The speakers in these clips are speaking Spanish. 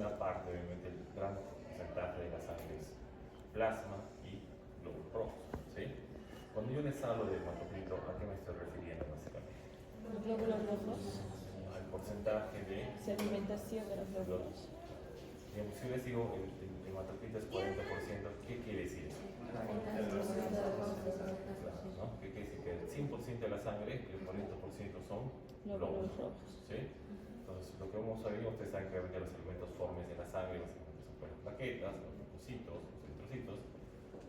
una parte, obviamente, el gran porcentaje de la sangre es plasma y glóbulos rojos, ¿sí? Cuando yo les hablo de hematocrito, ¿a qué me estoy refiriendo básicamente? Los glóbulos rojos, Al porcentaje de sedimentación de los glóbulos. Digamos, si yo les digo el hematocrito es 40%, ¿qué quiere decir eso? ¿No? ¿Qué quiere decir? Que el 100% de la sangre, el 40% son glóbulos rojos, ¿sí? Entonces, lo que vamos a ver, ustedes saben que obviamente los elementos formes de la sangre básicamente son las plaquetas, los linfocitos, los eritrocitos.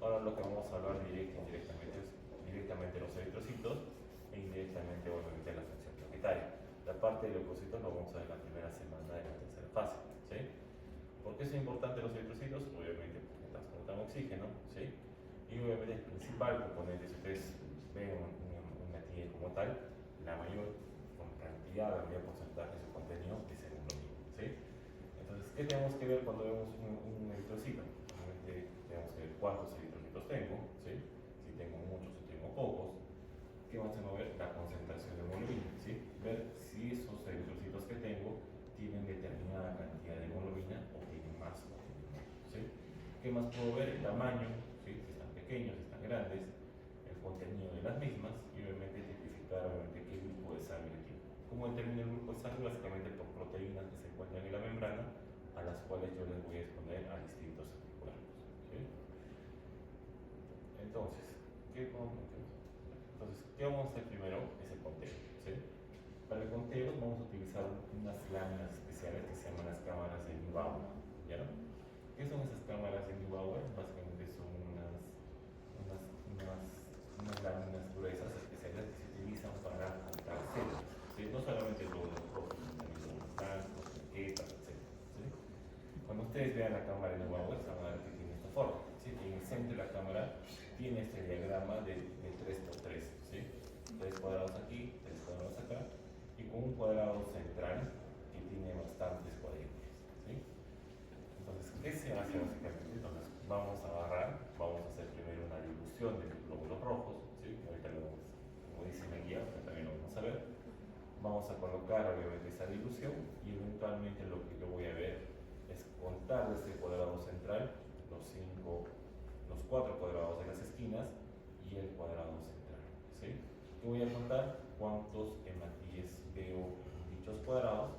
Ahora lo que vamos a hablar indirectamente es directamente los eritrocitos e indirectamente obviamente la función plaquetaria. La parte de leucocitos lo vamos a ver en la primera semana de la tercera fase, ¿sí? ¿Por qué son importantes los eritrocitos? Obviamente porque transportan oxígeno, ¿sí? Y obviamente el principal componente, si ustedes ven una tía como tal, la mayor cantidad, la mayor porcentaje de su contenido es hemoglobina, ¿sí? Entonces, ¿qué tenemos que ver cuando vemos un eritrocito? Obviamente tenemos que ver cuántos eritrocitos tengo, ¿sí? Si tengo muchos o tengo pocos. ¿Qué vamos a ver? La concentración de hemoglobina, ¿sí? Ver si esos eritrocitos que tengo tienen determinada cantidad de hemoglobina o tienen más o tienen menos, ¿sí? ¿Qué más puedo ver? El tamaño, ¿sí? Si están pequeños, si están grandes, el contenido de las mismas y obviamente identificar obviamente qué grupo de sangre tiene. ¿Cómo determino el grupo de sangre? Básicamente por proteínas que se encuentran en la membrana a las cuales yo les voy a exponer a distintos anticuerpos, ¿sí? Entonces, ¿qué vamos a hacer primero? Es el conteo, ¿sí? Para el conteo vamos a utilizar unas láminas especiales que se llaman las cámaras de Neubauer, ¿ya? ¿Qué son esas cámaras de Neubauer? Básicamente son unas láminas gruesas especiales que se utilizan para contar células, ¿sí? No solamente glóbulos rojos, sino también glóbulos blancos, plaquetas, etc., ¿sí? Cuando ustedes vean la cámara de Neubauer, se van a ver que tiene esta forma, ¿sí? En el centro de la cámara tiene este diagrama de 3×3, ¿sí? 3 cuadrados aquí, 3 cuadrados acá, y con un cuadrado central que tiene bastantes cuadrículas, ¿sí? Entonces, ¿qué se hace básicamente? Entonces, vamos a hacer primero una dilución de los glóbulos rojos, ¿sí? Ahorita como dice la guía, también lo vamos a ver. Vamos a colocar obviamente esa dilución y eventualmente lo que yo voy a ver es contar de este cuadrado central los 4 cuadrados de las esquinas y el cuadrado central, ¿sí? ¿Qué voy a contar? Cuántos hematíes veo en dichos cuadrados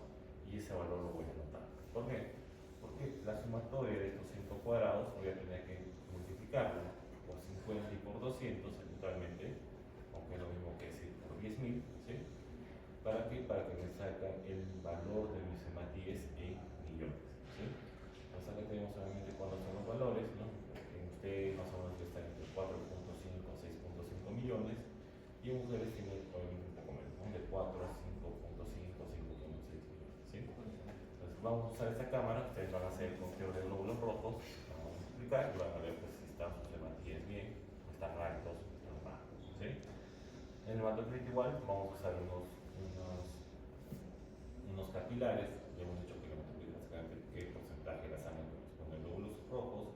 y ese valor lo voy a anotar. ¿Por qué? Porque la sumatoria de estos 5 cuadrados voy a tener que multiplicarlo por 50 y por 200 eventualmente, aunque es lo mismo que decir por 10.000, ¿sí? ¿Para qué? Para que me salga el valor de mis hematíes en millones, ¿sí? Entonces acá tenemos solamente cuáles son los valores, ¿no? En ustedes más o menos están entre 4.5 a 6.5 millones y en mujeres tienen un poco menos, ¿no? De 4 a 5.5, 5.6 millones, ¿sí? Entonces vamos a usar esta cámara, ustedes van a hacer el conteo de glóbulos rojos, vamos a multiplicar y van a ver pues, si están sus hematíes bien, están altos, están bajos, ¿sí? En el hematocrito igual vamos a usar unos capilares, ya hemos dicho que el hematocrito básicamente qué porcentaje de la sangre corresponde a glóbulos rojos.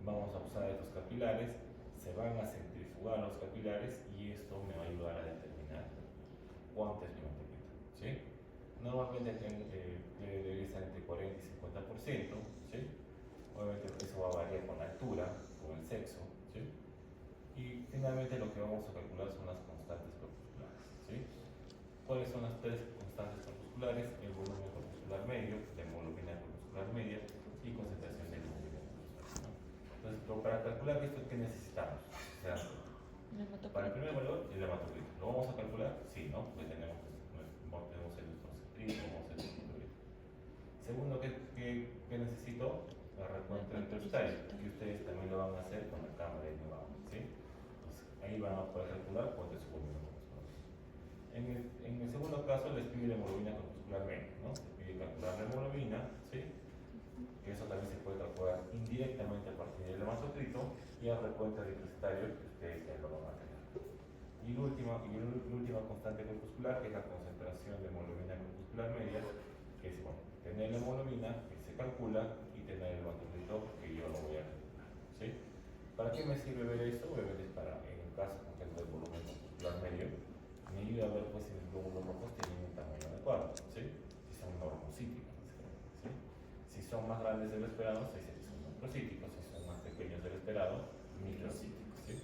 Vamos a usar estos capilares, se van a centrifugar los capilares y esto me va a ayudar a determinar cuánto es mi hematocrito, ¿sí? Normalmente debe estar entre 40 y 50%, ¿sí? Obviamente eso va a variar con la altura, con el sexo, ¿sí? Y finalmente lo que vamos a calcular son las constantes corpusculares, ¿sí? ¿Cuáles son las 3 constantes corpusculares? El volumen corpuscular medio, la hemoglobina corpuscular media y concentración de hemoglobina corpuscular, ¿no? Entonces, para calcular esto, ¿qué necesitamos? O sea, para el primer valor, el hematocrito. ¿Lo vamos a calcular? Sí, ¿no? Porque tenemos el nuestro vamos a hacer el hematocrito. Segundo, ¿qué necesito? La recuento del tercetario, que ustedes también lo van a hacer con la cámara de Neubauer, ¿sí? Entonces, ahí van a poder calcular cuánto es su volumen corpuscular. En el segundo caso les pide la hemoglobina corpuscular media, ¿no? Se pide calcular la hemoglobina, ¿sí? Que eso también se puede calcular indirectamente a partir del hematocrito y al recuento del tercetario que ustedes ya lo van a tener. Y la última constante corpuscular, que es la concentración de hemoglobina corpuscular media, que es, bueno, tener la hemoglobina que se calcula y tener el hematocrito que yo lo voy a calcular, ¿sí? ¿Para qué me sirve ver esto? Obviamente para, en el caso, por ejemplo, del volumen corpuscular medio, me ayuda a ver pues, si los glóbulos rojos tienen un tamaño adecuado, ¿sí? Si son normocíticos, ¿sí? Si son son más grandes de lo esperado, se dice que son macrocíticos, si son más pequeños de lo esperado, microcíticos. ¿Sí?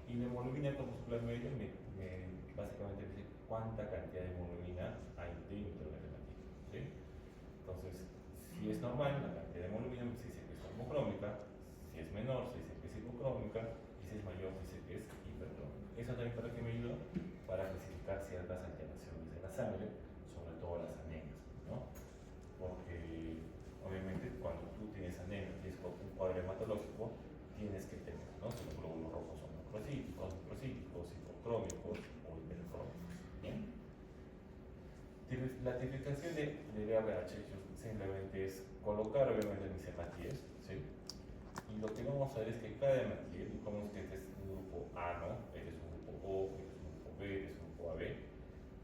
Y la hemoglobina corpuscular media básicamente dice cuánta cantidad de hemoglobina hay dentro del hematígeno. ¿Sí? Entonces, si es normal, la cantidad de hemoglobina se dice que es normocrómica, si es menor, se dice que es hipocrómica, y si es mayor, se dice que es hipercrómica. Eso también para que me ayuda para clasificar ciertas alteraciones de la sangre, sobre todo las anemias, ¿no? Porque obviamente cuando tú tienes anemia, tienes un cuadro hematológico, tienes que tener, ¿no? Si los glóbulos rojos son macrocíticos, microcíticos, hipocrómicos o hipercrómicos. ¿Bien? La tipificación del RH simplemente es colocar obviamente mis hematíes, ¿sí? Y lo que vamos a ver es que cada hematíe, digamos que este es un grupo A, ¿no? Este es un grupo O, este es un grupo B, este es un grupo AB,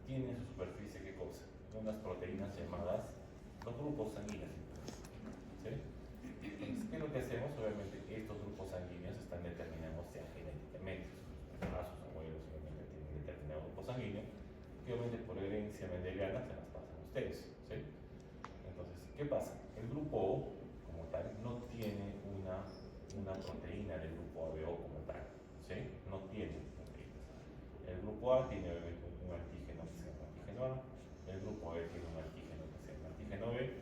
tiene en su superficie, ¿qué cosa? Unas proteínas llamadas los grupos sanguíneos. ¿Sí? Entonces, ¿qué es lo que hacemos? Obviamente, estos grupos sanguíneos están determinados ya genéticamente. Sus abuelos obviamente tienen determinado grupo sanguíneo, que obviamente por herencia mendeliana se las pasan a ustedes. ¿Sí? Entonces, ¿qué pasa? El grupo O, como tal, no tiene una proteína del grupo ABO como tal. ¿Sí? No tiene proteínas. El grupo A tiene obviamente un antígeno que se llama antígeno A, el grupo B tiene un antígeno que se llama antígeno B,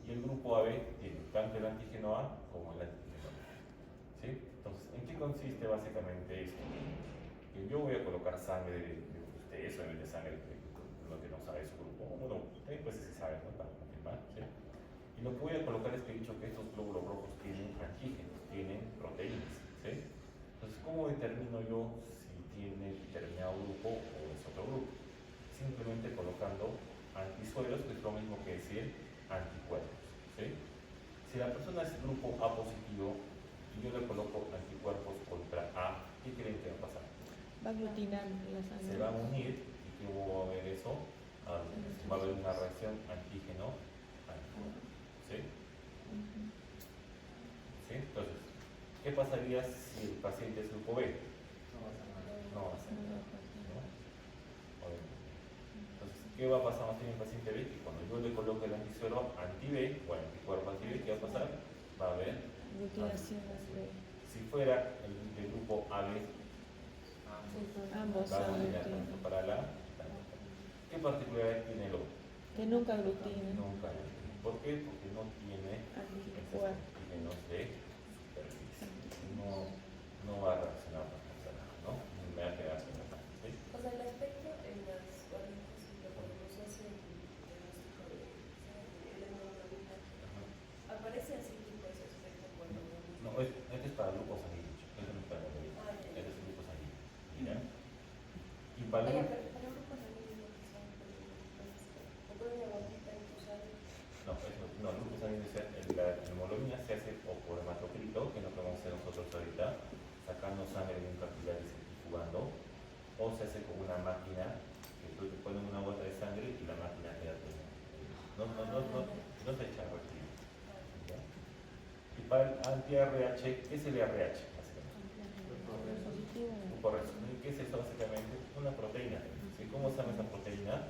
y el grupo AB tiene tanto el antígeno A como el antígeno B. ¿Sí? Entonces, ¿en qué consiste básicamente esto? Que yo voy a colocar sangre de ustedes, obviamente sangre de lo que no sabe su grupo, bueno, pues sí sabe, ¿no? Para confirmar, ¿sí? Y lo que voy a colocar es que he dicho que estos glóbulos rojos tienen antígenos, tienen proteínas, ¿sí? Entonces, ¿cómo determino yo si tiene determinado grupo o es otro grupo? Simplemente colocando antisueros, que es lo mismo que decir anticuerpos, ¿sí? Si la persona es grupo A positivo y yo le coloco anticuerpos contra A, ¿qué creen que va a pasar? Va a aglutinar la sangre. Se va a unir y ¿qué va a haber eso? Va a haber una reacción antígeno-anticuerpo, ¿sí? ¿Sí? Entonces, ¿qué pasaría si el paciente es grupo B? No va a ser nada. ¿No? Entonces, ¿qué va a pasar más bien en el paciente B? Que cuando yo le coloque el antisuero anti-B o el anticuerpo anti-B, ¿qué va a pasar? Va a haber Aglutinaciones de si fuera el grupo AB, ambos va a aglutinar tanto aglutinan. para la ¿qué particularidad tiene el otro? Que nunca aglutinen. Nunca. ¿Por qué? Porque no tiene esos Anticuerpos. antígenos de superficie. No va a reaccionar con nada, ¿no? Me va a quedar sin nada, ¿sí? O sea, el aspecto en las corrientes y lo cuando se hace el diagnóstico de hemoglobina, aparece así tipo ese aspecto cuando No, este es para grupos sanguíneos. Este no es para hemoglobina. Este es grupo sanguíneo. ¿Ya? Y para el grupo. pero grupos sanguíneos que son o puede una gotita en tu sangre. No, el grupo sanguíneo, la hemoglobina se hace o por hematocrito, que es lo que vamos a hacer nosotros ahorita, sacando sangre de un capilar y centrifugando, o se hace con una máquina que tú te pones una gota de sangre y la máquina queda todo. No se echa reactivo. ¿Ya? Y para el anti-RH, ¿qué es el RH? Básicamente. Positivo. Correcto. ¿Qué es eso básicamente? Una proteína. ¿Sí? ¿Cómo se llama esa proteína?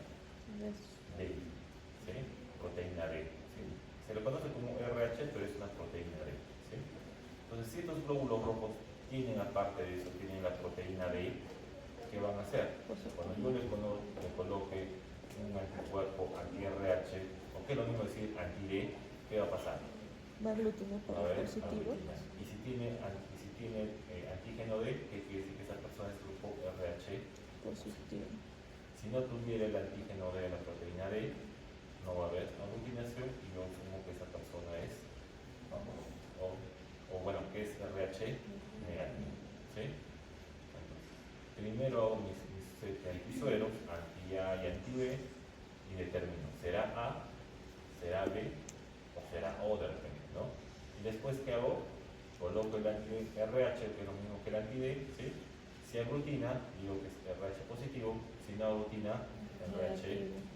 D. ¿Sí? Proteína D. ¿Sí? Se le conoce como RH, pero es una proteína D. ¿Sí? Entonces, si estos glóbulos rojos tienen, aparte de eso, tienen la proteína D, ¿qué van a hacer? Cuando yo le coloque un anticuerpo anti-RH, o que es lo mismo decir anti-D, ¿qué va a pasar? Va a aglutinar por Va a haber positivo. aglutinas. Y si tiene antígeno D, ¿qué quiere decir? Que esa persona es grupo RH Positivo. Si no tuviera el antígeno de la proteína D, no va a haber aglutinación y yo asumo que esa persona es, bueno, que es RH negativo. ¿Sí? Entonces, primero hago mis antisueros, anti-A y anti-B, y determino, ¿será A, será B o será O de repente, ¿no? Y después, ¿qué hago? Coloco el anti-RH, que es lo mismo que el anti-D, ¿sí? Si aglutina, digo que es RH positivo, si no aglutina, RH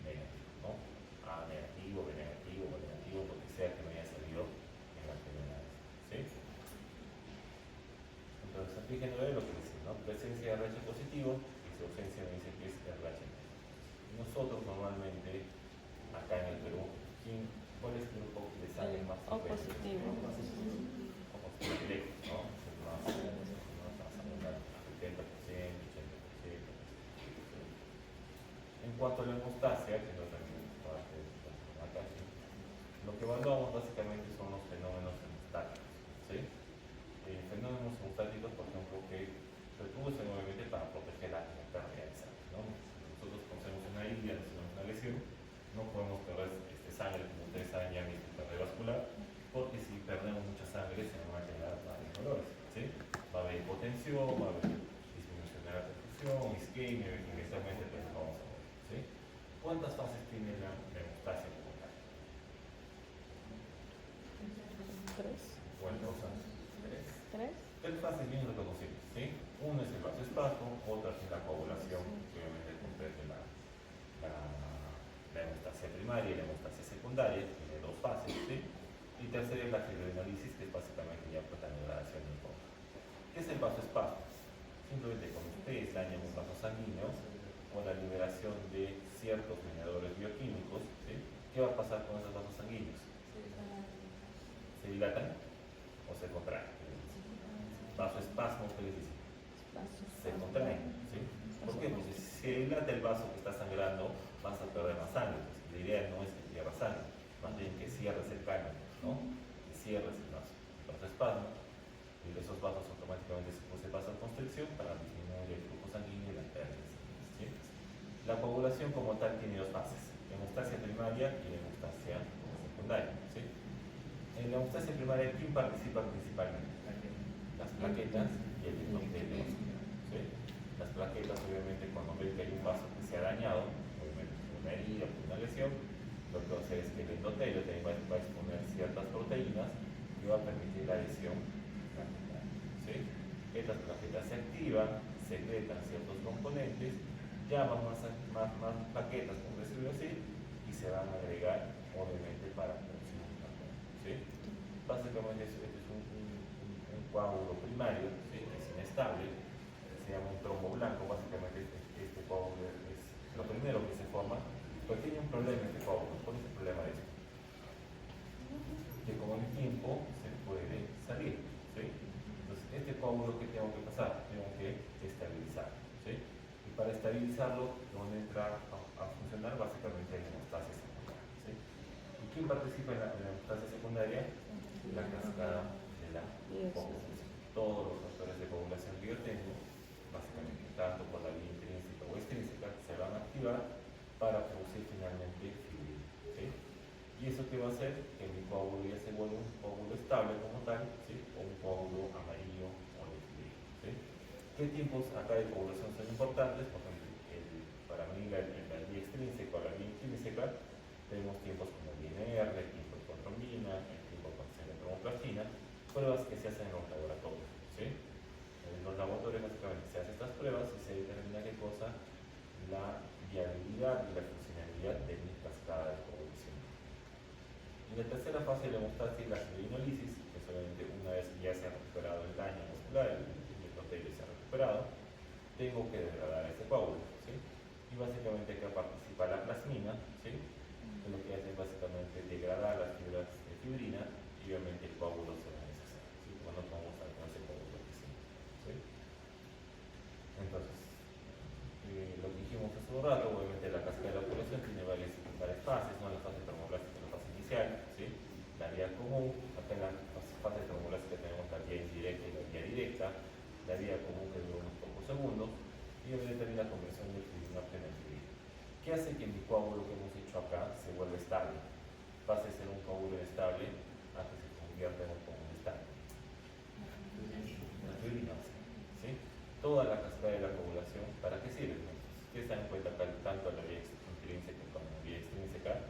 negativo, ¿no? A negativo, B negativo, O negativo, lo que sea que me haya salido en las primeras, ¿sí? Entonces, antígeno D lo que dice, ¿no? Presencia de RH positivo y su ausencia me dice que es RH negativo. Nosotros normalmente, acá en el Perú, ¿cuál es el grupo de sangre más O frecuentes. positivo. O positivo directo, ¿no? Es más abundante, 70%, 80%. En cuanto a la hemostasia, que no también parte de la clase, lo que evaluamos básicamente son los fenómenos hemostáticos, ¿sí? Fenómenos hemostáticos, por ejemplo, que reproducen obviamente para proteger la pérdida de sangre, ¿no? Nosotros conocemos una herida, tenemos una lesión, no podemos perder sangre, como ustedes saben ya mismo, cardiovascular, porque si perdemos mucha sangre se nos van a generar varios dolores, ¿sí? Va a haber hipotensión, va a haber disminución de la perfusión, isquemia, eventualmente pues vamos a ver, ¿sí? ¿Cuántas fases tiene la hemostasia como tal? 3. ¿Cuántas fases? 3. Tres fases bien reconocibles, ¿sí? Uno es el vasoespasmo, otra es la coagulación, que obviamente comprende la hemostasia primaria y la hemostasia secundaria, tiene dos fases, ¿sí? Y tercera es la fibrinolisis, que es básicamente ya pues, la degradación del cobre. ¿Qué es el vasoespasmo? Simplemente cuando ustedes dañan un vaso sanguíneo o la liberación de ciertos mediadores bioquímicos, ¿sí? ¿Qué va a pasar con esos vasos sanguíneos? ¿Se dilatan o se contraen? Vasoespasmo, ¿qué les dice? Se contraen, ¿sí? ¿Por qué? Porque si se dilata el vaso que está sangrando, vas a perder más sangre. Entonces, la idea no es que pierdas sangre, más bien que cierres el caño, ¿no? Que cierres el vaso. Vasoespasmo, y esos vasos automáticamente se produce vasoconstricción para disminuir el flujo sanguíneo y la pérdida de sangre, ¿sí? La coagulación como tal tiene dos fases, hemostasia primaria y hemostasia secundaria, ¿sí? En la hemostasia primaria, ¿quién participa principalmente? Las plaquetas y el endotelio vascular, ¿sí? Las plaquetas, obviamente, cuando ven que hay un vaso que se ha dañado, obviamente por una herida, por una lesión, lo que va a hacer es que el endotelio también va a exponer ciertas proteínas y va a permitir la adhesión plaquetal, ¿sí? Estas plaquetas se activan, secretan ciertos componentes, llaman más plaquetas, por decirlo así, y se van a agregar, obviamente, para producir un factor, ¿sí? Básicamente, este es un coágulo primario, ¿sí? Es inestable, se llama un trombo blanco. Básicamente este coágulo es lo primero que se forma, pero tiene un problema este coágulo. ¿Cuál es el problema de esto? Que con el tiempo se puede salir, ¿sí? Entonces este coágulo, ¿qué tengo que pasar? Tengo que estabilizarlo, ¿sí? Y para estabilizarlo, donde entra a funcionar básicamente la hemostasia secundaria, ¿sí? ¿Y quién participa en la hemostasia secundaria? La cascada de la coagulación. Todos los factores de coagulación que yo tengo, básicamente tanto por la vía intrínseca o extrínseca, se van a activar para producir finalmente fibrina, ¿sí? ¿Y eso qué va a hacer? Que mi coágulo ya se vuelva un coágulo estable como tal, ¿sí? O un coágulo amarillo o de fibrina, ¿sí? ¿Qué tiempos acá de coagulación son importantes? Por ejemplo, para mí la vía extrínseca o la vía intrínseca, tenemos tiempos como VNR, tiempo con trombina, tiempo con tromoplastina, pruebas que se hacen en los laboratorios, ¿sí? En los laboratorios básicamente se hacen estas pruebas y se determina qué cosa, la viabilidad y la funcionalidad de mi cascada de coagulación. En la tercera fase de la hemostasia es la fibrinolisis, que solamente una vez que ya se ha recuperado el daño muscular, el endotelio se ha recuperado, tengo que degradar ese coágulo, ¿sí? Y básicamente acá participa la plasmina, ¿sí? Que lo que hace es básicamente degradar las fibras de fibrina y obviamente el coágulo se va a deshacer, ¿sí? Cuando vamos a con ese coágulo que sí, ¿sí? Entonces, lo que dijimos hace un rato, obviamente la cascada de la coagulación tiene varias fases, ¿no? La fase termoplástica, la fase inicial, ¿sí? La vía común, acá en la fase termoplástica tenemos la vía indirecta y la vía directa, la vía común que dura unos pocos segundos, y obviamente también la conversión de fibrina en fibrina. ¿Qué hace que mi coágulo que hemos hecho acá se vuelva estable? Pase a ser un coágulo estable a que se convierta en un coágulo estable. La fibrina, ¿sí? Toda la cascada de la coagulación, ¿para qué sirve? Ustedes se dan cuenta que tanto en la vía intrínseca como en la vía extrínseca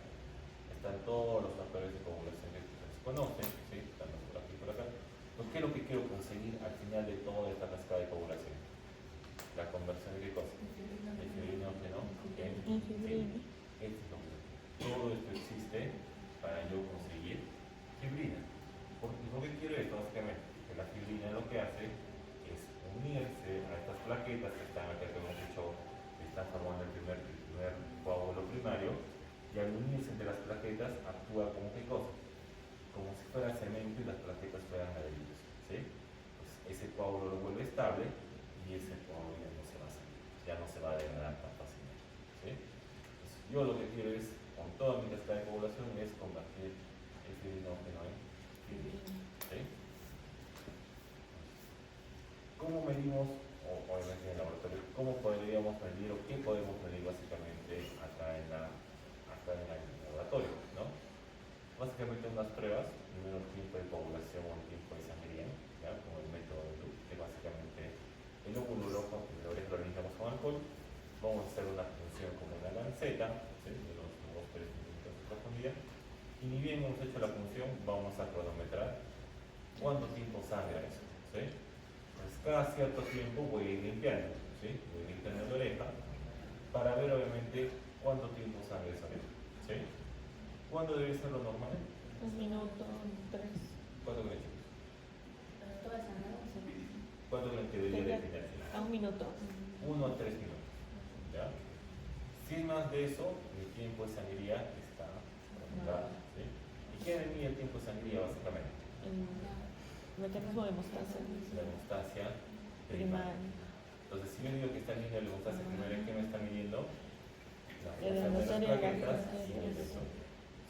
están todos los factores de coagulación que ustedes conocen, ¿sí? Están por aquí y por acá. Pues, ¿qué es lo que quiero conseguir al final de toda esta cascada de coagulación? La conversión de qué cosa? De fibrinógeno en fibrina. Todo esto existe para yo conseguir fibrina. ¿Por qué quiero esto? Básicamente, que la fibrina lo que hace es unirse a estas plaquetas que están acá, que hemos dicho, que están formando el primer coágulo primario, y al unirse entre las plaquetas actúa como qué cosa. como si fuera cemento y las plaquetas fueran ladrillos, ¿sí? Pues ese coágulo lo vuelve estable y ese coágulo ya no se va a salir, ya no se va a degradar tan fácilmente, ¿sí? Entonces, yo lo que quiero es, con toda mi cascada de coagulación, es convertir el fibrinógeno en fibrina, ¿sí? ¿Cómo medimos, o obviamente en el laboratorio, cómo podríamos medir o qué podemos medir básicamente acá en el laboratorio, ¿no? Básicamente unas pruebas, primero el tiempo de coagulación o el tiempo de sangría, ¿ya? Como el método de Luke, que básicamente el óvulo rojo, que lo limpiamos con alcohol, vamos a hacer una punción como una lanceta, ¿sí? De los 2-3 milímetros de profundidad, y ni bien hemos hecho la punción, vamos a cronometrar cuánto tiempo sangra eso, ¿sí? Pues cada cierto tiempo voy a ir limpiando, ¿sí? Voy a ir limpiando la oreja para ver obviamente cuánto tiempo sangra esa oreja, ¿sí? ¿Cuándo debe ser lo normal? 1 minuto, 3. ¿Cuánto creen, chicos? Toda esa nada. ¿Cuánto creen que debería de tener? A 1 minuto. 1 a 3 minutos, ¿ya? Sin más de eso, mi tiempo de sangría está prolongado, ¿sí? ¿Y qué mide el tiempo de sangría básicamente? El mecanismo de hemostasia. La hemostasia primaria. Entonces, si yo digo que está midiendo la hemostasia primaria, ¿qué me está midiendo? La función de las plaquetas y el peso,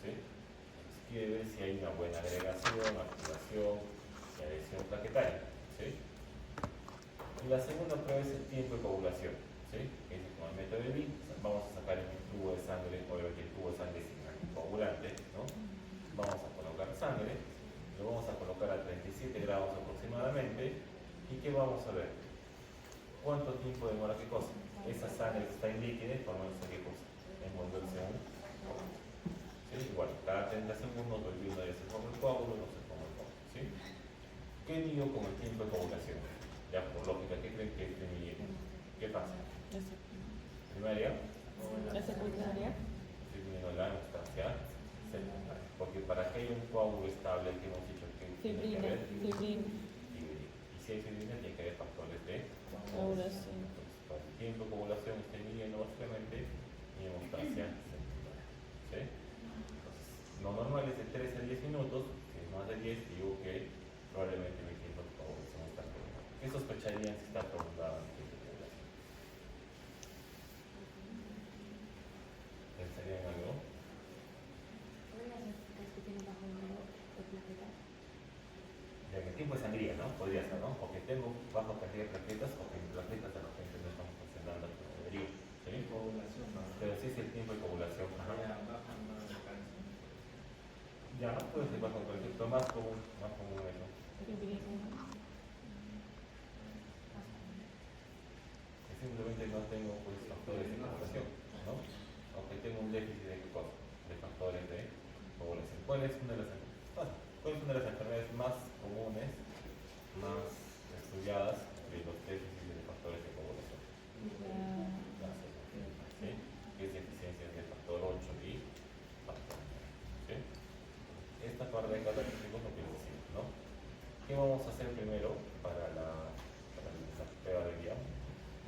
¿sí? Entonces, quiere ver si hay una buena agregación, activación y adhesión plaquetaria, ¿sí? Y la segunda prueba es el tiempo de coagulación, ¿sí? Que es con el método de Lee. Vamos a sacar un tubo de sangre, obviamente el tubo de sangre sin coagulante, ¿no? Vamos a colocar sangre, lo vamos a colocar a 37 grados aproximadamente, y ¿qué vamos a ver? ¿Cuánto tiempo demora qué cosa? Esa sangre que está en líquido, formándose qué cosa, envolverse en un coágulo, ¿sí? Igual, cada 30 segundos volviendo a se forma el coágulo, no se forma el coágulo, ¿sí? ¿Qué mido con el tiempo de coagulación? Ya por lógica, ¿qué creen que esté midiendo? ¿Qué pasa? Primaria, ¿La secundaria? estoy midiendo la hemostasia secundaria, porque para que haya un coágulo estable, que hemos dicho que tiene que Fibrina. haber Fibrina. fibrina. Y si hay fibrina, tiene que haber factores de Coagulación. entonces, para el tiempo de coagulación estoy midiendo básicamente mi hemostasia secundaria, ¿sí? Entonces, lo normal es de 3 a 10 minutos, si es más de 10, digo que probablemente mi tiempo de coagulación está prolongado. ¿Qué sospecharían si está prolongado mi tiempo de coagulación? ¿Pensarían en algo? Ya que el tiempo de sangría, ¿no? Podría ser, ¿no? Porque tengo baja cantidad de plaquetas o que mis plaquetas de repente no están funcionando como deberían, ¿sí? Pero sí es el tiempo de coagulación. Ajá. Ya, puede ser bajo cualquier, pero más común eso. Fibrina. Que simplemente no tengo pues factores de coagulación, ¿no? Aunque tengo un déficit de qué cosa, de factores de coagulación. ¿Cuál es una de las enfermedades más comunes, más estudiadas de los déficits de factores de coagulación? La cefalea, ¿sí? Que es deficiencia de factor 8 y factor 9, ¿sí? Esta parte de característicos lo que necesito, ¿no? ¿Qué vamos a hacer primero para la prueba de guía?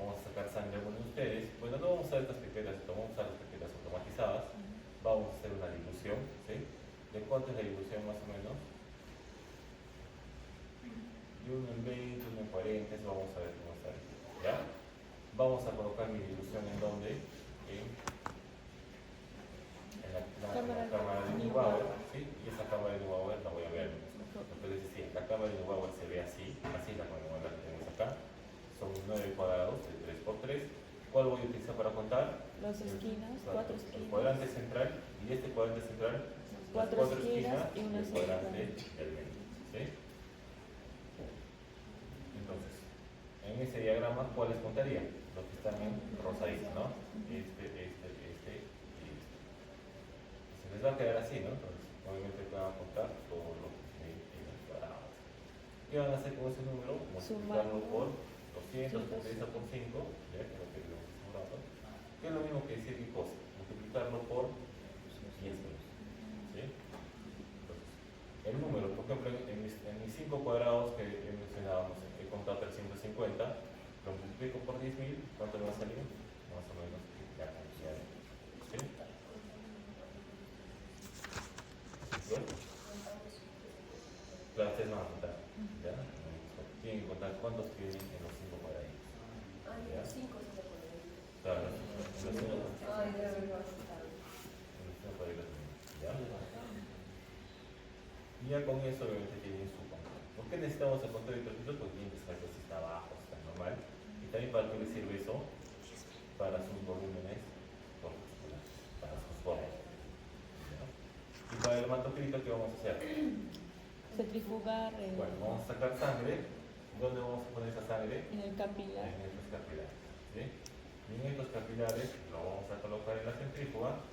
Vamos a sacar sangre de ustedes. Bueno, no vamos a usar estas pipetas, vamos a usar las pipetas automatizadas. Vamos a hacer una dilución, ¿sí? ¿De cuánto es la dilución más o menos? De 1 en 20, 1 en 40, eso vamos a ver cómo está, ¿ya? Vamos a colocar mi dilución en donde? En la cámara de Neubauer, ¿sí? Y esa cámara de Neubauer la voy a ver. Entonces, decir, la cámara de Neubauer se ve así la cámara que tenemos acá. Son 9 cuadrados de 3 por 3. ¿Cuál voy a utilizar para contar? Las esquinas, 4 El esquinas. cuadrante central, y este cuadrante central, las 4 4 esquinas y y una el cuadrante central. del medio, ¿sí? Entonces, en ese diagrama, ¿cuáles contaría? Los que están en rosadito, ¿no? Este y este. Se les va a quedar así, ¿no? Entonces, obviamente van a contar todos los cuadrados. ¿Qué van a hacer con ese número? Multiplicarlo por 200, multiplicarlo por 5, ¿ya? Que es lo que vimos hace un rato. Que es lo mismo que decir qué cosa, multiplicarlo por 10 menos, ¿sí? Entonces, el número, por ejemplo, en mis 5 cuadrados que he mencionado, no sé, he contado 350, lo multiplico por 10.000, ¿cuánto me va a salir? Más o menos la cantidad, ¿sí? ¿Bien? Claro, ustedes van a contar. ¿Ya? Tienen que contar cuántos tienen en los 5 cuadraditos. Ah, y ¿Ya? los 5 se lo ponen. Claro, en los 5 Ay, debe haber bastante. cuadraditos. ¿Ya? Y ya con eso obviamente tienen su control. ¿Por qué necesitamos el control de hipertensión? Porque tienen que saber si está bajo, si está normal. Y también para qué les sirve eso, para sus volúmenes corpusculares, para sus bordes. ¿Ya? Y para el hematocrito, ¿qué vamos a hacer? Centrifugar Bueno, vamos a sacar sangre. ¿Dónde vamos a poner esa sangre? en el capilar. En estos capilares. ¿Sí? Y en estos capilares lo vamos a colocar en la centrífuga.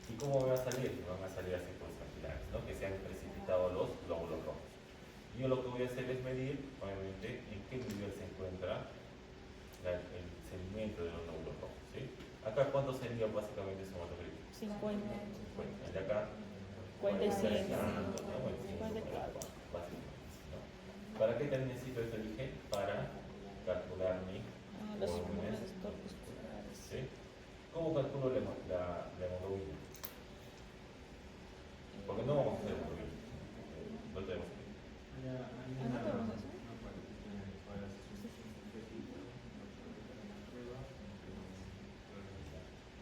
¿Y cómo van a salir? Van a salir así por los capilares, ¿no? Que se han precipitado los glóbulos rojos. Yo lo que voy a hacer es medir, obviamente, en qué nivel se encuentra el sedimento de los glóbulos rojos. ¿Sí? Acá, ¿cuánto sería básicamente su hematocrito? 50. 50. El de acá, 45. 54, básicamente. ¿No? ¿Para qué también necesito este origen? Para calcular mi Los volúmenes. volúmenes corpusculares. ¿Sí? ¿Cómo calculo la hemoglobina? Porque no vamos a hacer hemoglobina. No tenemos que. ¿No tenemos eso?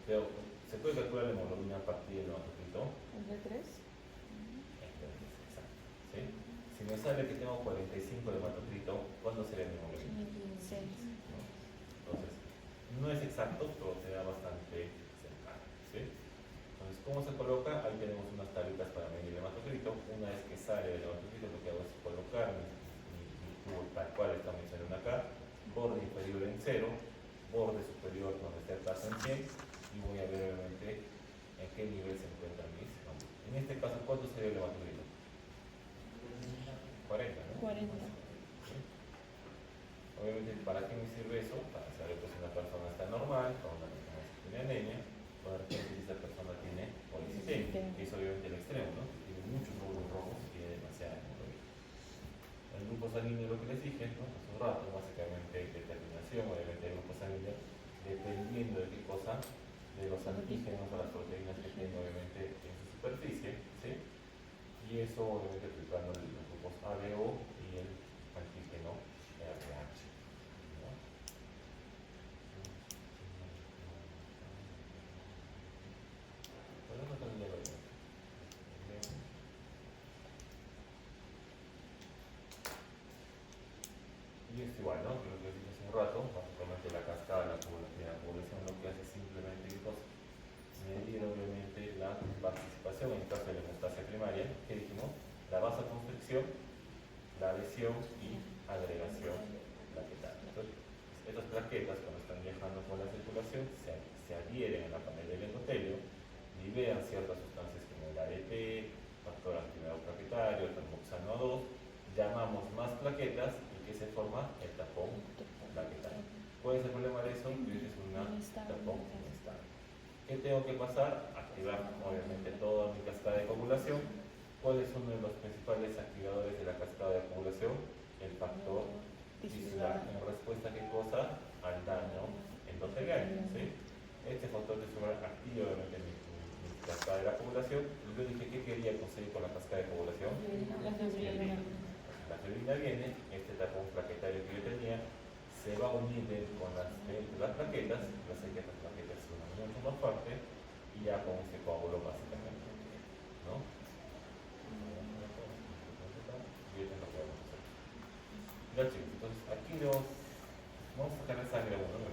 Pero, ¿se puede calcular la hemoglobina a partir del hematocrito? ¿El de 3? Exacto. ¿Sí? Si me sale que tengo 45 de hematocrito, ¿cuándo sería mi hemoglobina? 16. ¿No? Entonces, no es exacto, pero se da bastante cercano. ¿Sí? Entonces, ¿cómo se coloca? Ahí tenemos unas tablitas para medir el hematocrito. Una vez que sale del hematocrito, lo que hago es colocar mi tubo tal cual está mencionado acá, borde inferior en 0, borde superior donde está el paso en 100, y voy a ver obviamente en qué nivel se encuentran mis nombres. En este caso, ¿cuánto sería el hematocrito? 40, ¿no? 40. ¿Sí? Obviamente, ¿para qué me sirve eso? Para saber pues, si una persona está normal, para una persona que tiene anemia, para ver si esa persona tiene policitemia, que es obviamente el extremo, ¿no? Tiene muchos glóbulos rojos y tiene demasiada hemoglobina. El grupo sanguíneo, lo que les dije, ¿no? Hace un rato, básicamente determinación, obviamente el grupo sanguíneo, dependiendo de qué cosa, de los antígenos o las proteínas que tiene obviamente en su superficie, ¿sí? Y eso obviamente aplicando los grupos ABO y el antígeno RH. ¿No? Pero no también lo veo. Y es igual, ¿no? Lo que dije hace un rato, básicamente la cascada de la población lo que hace es simplemente medir obviamente la participación en el caso de la hemostasia primaria, que dijimos, la vasoconstricción, la adhesión y agregación plaquetaria. Entonces, estas plaquetas cuando están viajando por la circulación se adhieren a la pared del endotelio, liberan ciertas sustancias como el ADP, factor activador plaquetario, el termoxano A2, llamamos más plaquetas y que se forma el tapón plaquetario. ¿Cuál es el problema de eso? Que es un tapón inestable. ¿Qué tengo que pasar? Activar obviamente toda mi cascada de coagulación. ¿Cuál es uno de los principales activadores de la cascada de coagulación? El factor tisular. ¿En respuesta a qué cosa? Al daño endotelial. ¿Sí? Este factor tisular activa obviamente mi cascada de la coagulación. Y yo dije, ¿qué quería conseguir con la cascada de coagulación? La fibrina. La fibrina viene, este tapón plaquetario que yo tenía, se va a unir con las plaquetas, yo sé que las plaquetas son mucho más fuertes y ya con este coágulo básicamente, ¿no? Y esto es lo que vamos a hacer. Ya chicos, entonces aquí vamos a sacar la sangre a uno,